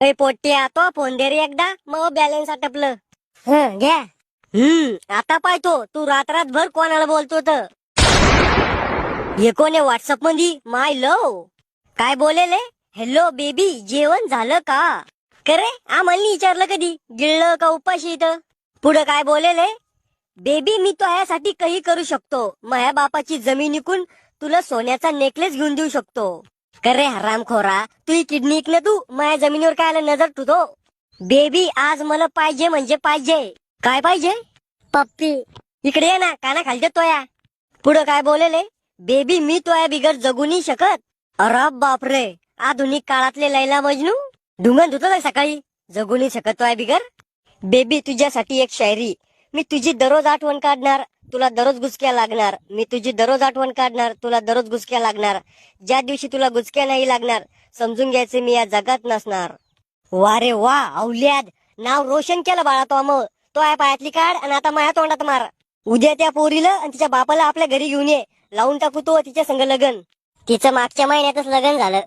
पोट्ट्या तो फोन दे रे एकदा मग बॅलन्स आटपलं. घ्या. आता पाहतो तू रात्रभर कोणाला बोलतो तर. हे कोण आहे व्हॉट्सअप मध्ये? माय लव काय बोलेले? हॅलो बेबी जेवण झालं का? करे आम्हाला विचारलं कधी गिळलं का उपाशी इथं? पुढे काय बोलेले? बेबी मी तो यासाठी काही करू शकतो. माझ्या बापाची जमीन विकून तुला सोन्याचा नेकलेस घेऊन देऊ शकतो. करे हरामखोरा तुझी किडनी इकलं तू माझ्या जमिनीवर काय नजर ठुतो? बेबी आज मला पाहिजे म्हणजे पाहिजे. काय पाहिजे? पप्पी. इकडे ये ना काना खालते तोया. पुढे काय बोलेले? बेबी मी तोया बिगर जगू नाही शकत. अरे बापरे आधुनिक काळातले लैला मजनू ढुंगण धुतो सकाळी जगू नाही शकत तोया बिगर. बेबी तुझ्यासाठी एक शायरी. मी तुझी दररोज आठवण काढणार तुला दररोज गुसक्या लागणार. मी तुझी दररोज आठवण काढणार तुला दररोज गुसक्या लागणार. ज्या दिवशी तुला गुसक्या नाही लागणार समजून घ्यायचे मी या जगात नसणार. वा रे वा अवल्याद नाव रोशन केलं बाळा तो मग. तो आहे पायातली काढ आणि आता माझ्या तोंडात मार. उद्या त्या पोरीला आणि तिच्या बापाला आपल्या घरी घेऊन ये. लावून टाकू तो तिच्या संग लगन. तिचं मागच्या महिन्यातच लग्न झालं.